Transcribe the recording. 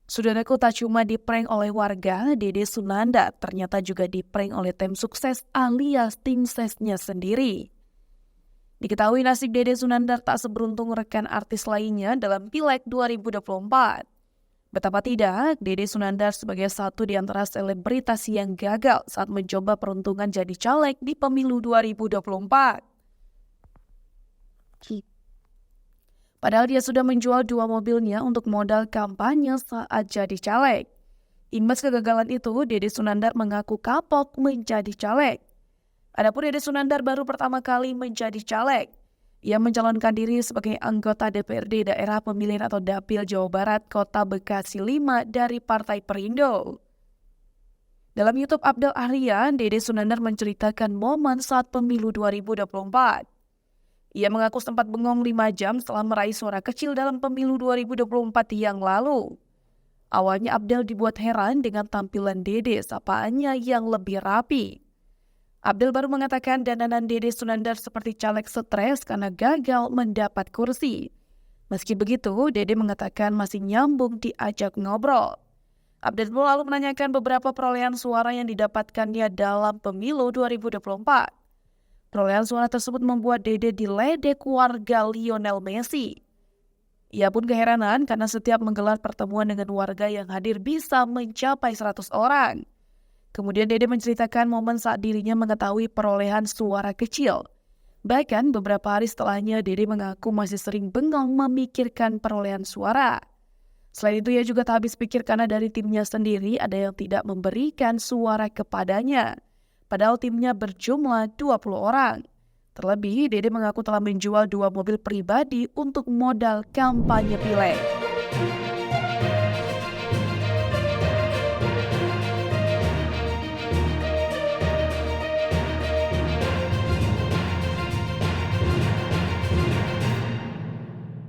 Saudaraku, tak cuma di-prank oleh warga, Dede Sunanda ternyata juga di-prank oleh tim sukses alias tim sesnya sendiri. Diketahui nasib Dede Sunandar tak seberuntung rekan artis lainnya dalam Pileg 2024. Betapa tidak, Dede Sunandar sebagai satu di antara selebritas yang gagal saat mencoba peruntungan jadi caleg di pemilu 2024. Padahal dia sudah menjual 2 mobilnya untuk modal kampanye saat jadi caleg. Imbas kegagalan itu, Dede Sunandar mengaku kapok menjadi caleg. Adapun Dede Sunandar baru pertama kali menjadi caleg. Ia mencalonkan diri sebagai anggota DPRD Daerah Pemilihan atau Dapil Jawa Barat Kota Bekasi 5 dari Partai Perindo. Dalam YouTube Abdel Aryan, Dede Sunandar menceritakan momen saat pemilu 2024. Ia mengaku sempat bengong 5 jam setelah meraih suara kecil dalam pemilu 2024 yang lalu. Awalnya Abdel dibuat heran dengan tampilan Dede sapaannya yang lebih rapi. Abdel baru mengatakan dandanan Dede Sunandar seperti caleg stres karena gagal mendapat kursi. Meski begitu, Dede mengatakan masih nyambung diajak ngobrol. Abdel pun lalu menanyakan beberapa perolehan suara yang didapatkannya dalam pemilu 2024. Perolehan suara tersebut membuat Dede diledek warga Lionel Messi. Ia pun keheranan karena setiap menggelar pertemuan dengan warga yang hadir bisa mencapai 100 orang. Kemudian Dede menceritakan momen saat dirinya mengetahui perolehan suara kecil. Bahkan beberapa hari setelahnya Dede mengaku masih sering bengong memikirkan perolehan suara. Selain itu ia juga tak habis pikir karena dari timnya sendiri ada yang tidak memberikan suara kepadanya. Padahal timnya berjumlah 20 orang. Terlebih, Dede mengaku telah menjual 2 mobil pribadi untuk modal kampanye Pileg.